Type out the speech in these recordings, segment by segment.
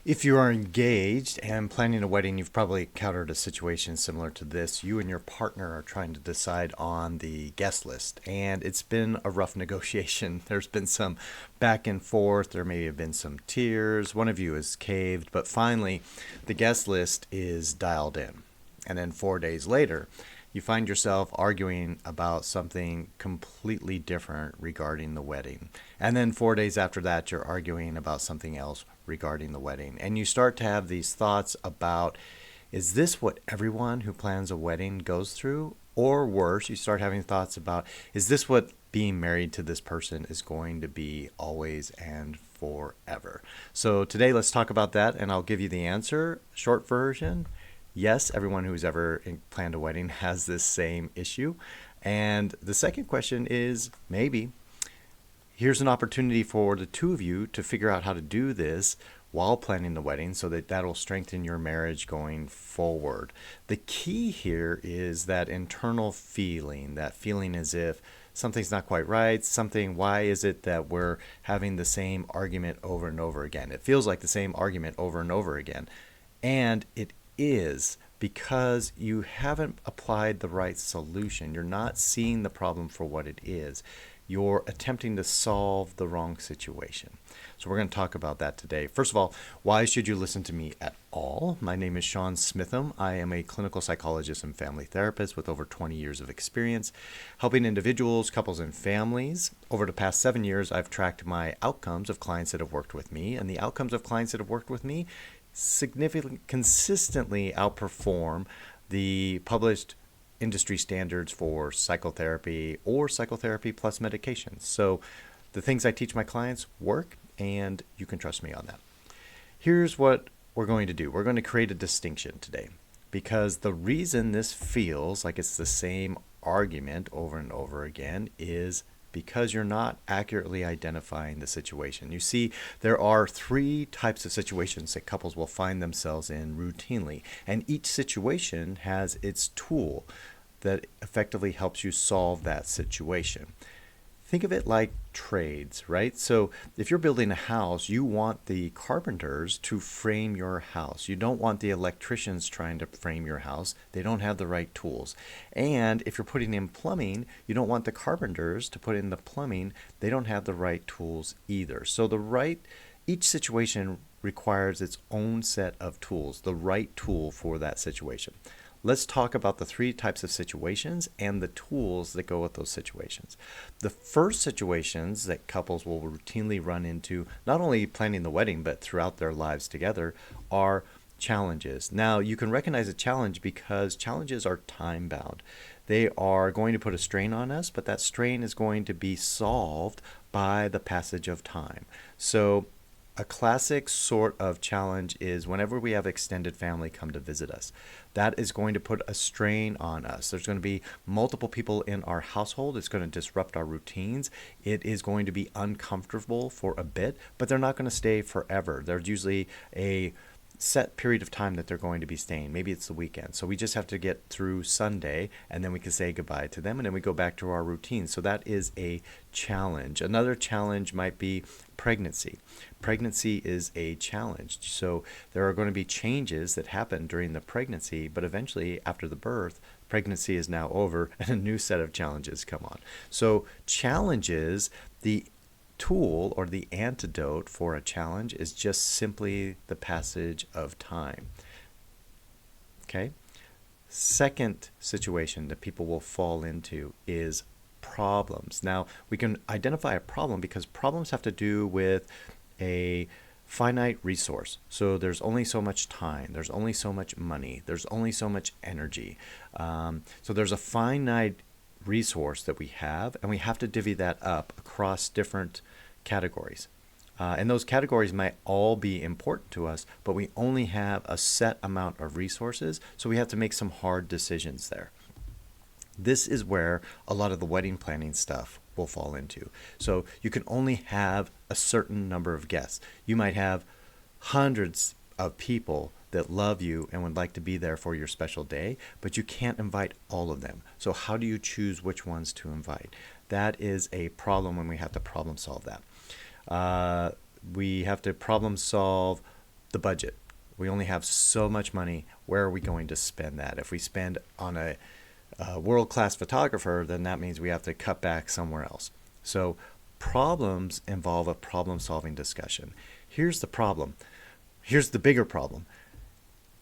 If you are engaged and planning a wedding, you've probably encountered a situation similar to this. You and your partner are trying to decide on the guest list, and it's been a rough negotiation. There's been some back and forth. There may have been some tears. One of you has caved, but finally, the guest list is dialed in. And then 4 days later, you find yourself arguing about something completely different regarding the wedding. And then 4 days after that, you're arguing about something else regarding the wedding. And you start to have these thoughts about, is this what everyone who plans a wedding goes through? Or worse, you start having thoughts about, is this what being married to this person is going to be always and forever? So today, let's talk about that, and I'll give you the answer. Short version: yes, everyone who's ever planned a wedding has this same issue. And the second question is, maybe here's an opportunity for the two of you to figure out how to do this while planning the wedding so that that'll strengthen your marriage going forward. The key here is that internal feeling, that feeling as if something's not quite right, why is it that we're having the same argument over and over again? It feels like the same argument over and over again. And it is because you haven't applied the right solution. You're not seeing the problem for what it is. You're attempting to solve the wrong situation. So we're going to talk about that today. First of all, why should you listen to me at all? My name is Sean Smitham. I am a clinical psychologist and family therapist with over 20 years of experience helping individuals, couples, and families. Over the past 7 years, I've tracked my outcomes of clients that have worked with me, and the outcomes of clients that have worked with me consistently outperform the published industry standards for psychotherapy or psychotherapy plus medications. So the things I teach my clients work, and you can trust me on that. Here's what we're going to do. We're going to create a distinction today, because the reason this feels like it's the same argument over and over again is because you're not accurately identifying the situation. You see, there are 3 types of situations that couples will find themselves in routinely, and each situation has its tool that effectively helps you solve that situation. Think of it like trades, right? So if you're building a house, you want the carpenters to frame your house. You don't want the electricians trying to frame your house. They don't have the right tools. And if you're putting in plumbing, you don't want the carpenters to put in the plumbing. They don't have the right tools either. So each situation requires its own set of tools, the right tool for that situation. Let's talk about the 3 types of situations and the tools that go with those situations. The first situations that couples will routinely run into, not only planning the wedding, but throughout their lives together, are challenges. Now, you can recognize a challenge because challenges are time-bound. They are going to put a strain on us, but that strain is going to be solved by the passage of time. So a classic sort of challenge is whenever we have extended family come to visit us. That is going to put a strain on us. There's going to be multiple people in our household. It's going to disrupt our routines. It is going to be uncomfortable for a bit, but they're not going to stay forever. There's usually a set period of time that they're going to be staying. Maybe it's the weekend. So we just have to get through Sunday, and then we can say goodbye to them, and then we go back to our routine. So that is a challenge. Another challenge might be pregnancy. Pregnancy is a challenge. So there are going to be changes that happen during the pregnancy, but eventually after the birth, pregnancy is now over and a new set of challenges come on. So challenges, the tool or the antidote for a challenge is just simply the passage of time. Okay? Second situation that people will fall into is problems. Now, we can identify a problem because problems have to do with a finite resource. So there's only so much time, there's only so much money, there's only so much energy. So there's a finite resource that we have, and we have to divvy that up across different categories. And those categories might all be important to us, but we only have a set amount of resources, so we have to make some hard decisions there. This is where a lot of the wedding planning stuff will fall into. So you can only have a certain number of guests. You might have hundreds of people that love you and would like to be there for your special day, but you can't invite all of them. So how do you choose which ones to invite? That is a problem when we have to problem solve that. We have to problem solve the budget. We only have so much money. Where are we going to spend that? If we spend on a world-class photographer, then that means we have to cut back somewhere else. So problems involve a problem-solving discussion. Here's the problem. Here's the bigger problem.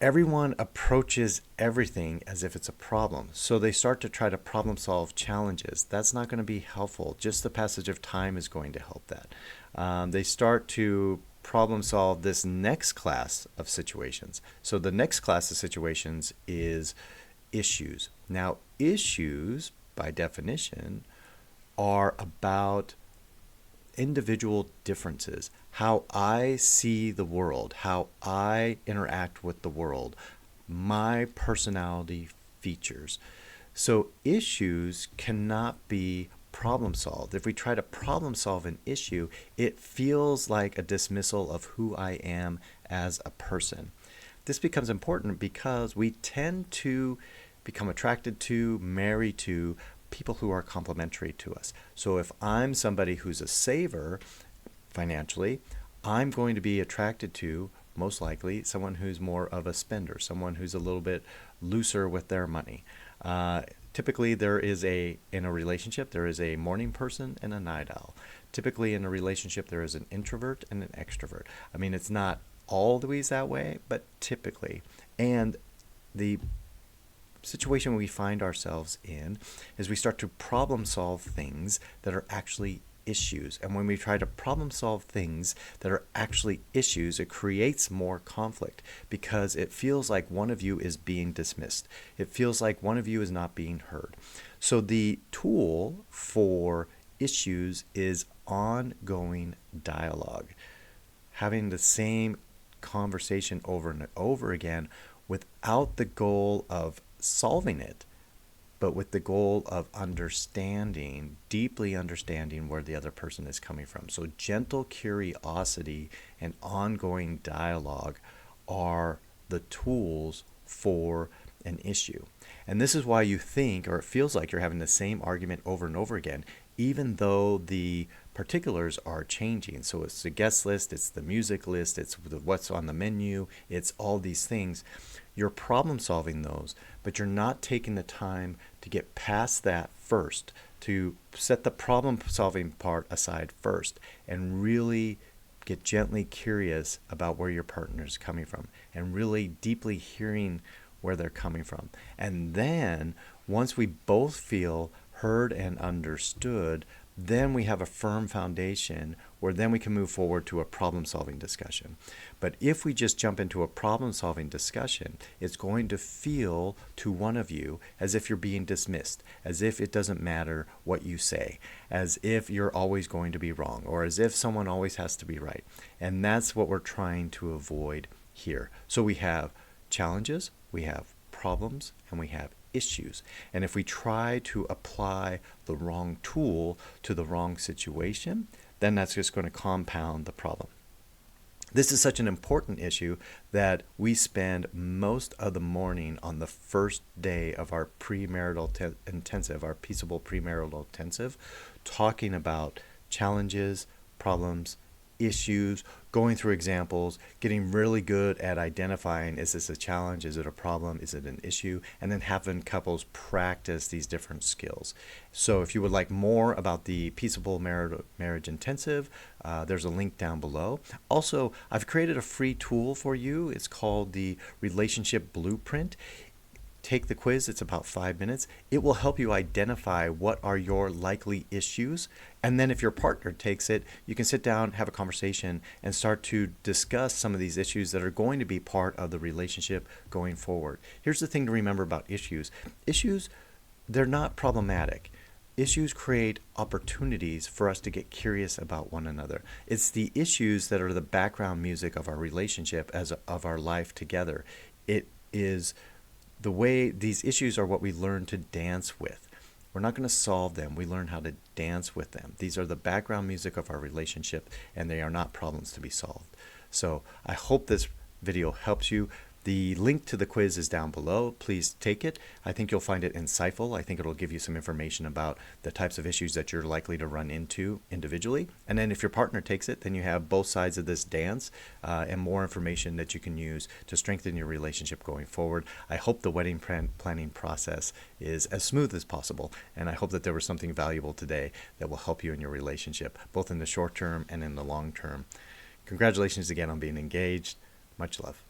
Everyone approaches everything as if it's a problem. So they start to try to problem solve challenges. That's not going to be helpful. Just the passage of time is going to help that. They start to problem solve this next class of situations. So the next class of situations is issues. Now, issues, by definition, are about individual differences, how I see the world, how I interact with the world, my personality features. So issues cannot be problem solved. If we try to problem solve an issue, it feels like a dismissal of who I am as a person. This becomes important because we tend to become attracted to, marry to people who are complementary to us. So if I'm somebody who's a saver financially, I'm going to be attracted to, most likely, someone who's more of a spender, someone who's a little bit looser with their money. Typically, in a relationship, there is a morning person and a night owl. Typically, in a relationship, there is an introvert and an extrovert. I mean, it's not always that way, but typically. And the situation we find ourselves in is we start to problem solve things that are actually issues. And when we try to problem solve things that are actually issues, it creates more conflict because it feels like one of you is being dismissed. It feels like one of you is not being heard. So the tool for issues is ongoing dialogue, having the same conversation over and over again without the goal of solving it, but with the goal of understanding, deeply understanding where the other person is coming from. So gentle curiosity and ongoing dialogue are the tools for an issue. And this is why you think, or it feels like you're having the same argument over and over again, even though the particulars are changing. So it's the guest list, it's the music list, it's what's on the menu, it's all these things. You're problem solving those, but you're not taking the time to get past that first, to set the problem solving part aside first and really get gently curious about where your partner is coming from and really deeply hearing where they're coming from. And then once we both feel heard and understood, then we have a firm foundation where then we can move forward to a problem-solving discussion. But if we just jump into a problem-solving discussion, it's going to feel to one of you as if you're being dismissed, as if it doesn't matter what you say, as if you're always going to be wrong, or as if someone always has to be right. And that's what we're trying to avoid here. So we have challenges, we have problems, and we have issues. And if we try to apply the wrong tool to the wrong situation, then that's just going to compound the problem. This is such an important issue that we spend most of the morning on the first day of our premarital intensive, our peaceable premarital intensive, talking about challenges, problems, issues, going through examples, getting really good at identifying, is this a challenge, is it a problem, is it an issue, and then having couples practice these different skills. So if you would like more about the Peaceable Marriage Intensive, there's a link down below. Also, I've created a free tool for you. It's called the Relationship Blueprint. Take the quiz, it's about 5 minutes. It will help you identify what are your likely issues. And then if your partner takes it, you can sit down, have a conversation, and start to discuss some of these issues that are going to be part of the relationship going forward. Here's the thing to remember about issues. Issues, they're not problematic. Issues create opportunities for us to get curious about one another. It's the issues that are the background music of our relationship, of our life together. It is the way these issues are what we learn to dance with. We're not going to solve them. We learn how to dance with them. These are the background music of our relationship, and they are not problems to be solved. So I hope this video helps you. The link to the quiz is down below. Please take it. I think you'll find it insightful. I think it'll give you some information about the types of issues that you're likely to run into individually. And then if your partner takes it, then you have both sides of this dance and more information that you can use to strengthen your relationship going forward. I hope the wedding planning process is as smooth as possible. And I hope that there was something valuable today that will help you in your relationship, both in the short term and in the long term. Congratulations again on being engaged. Much love.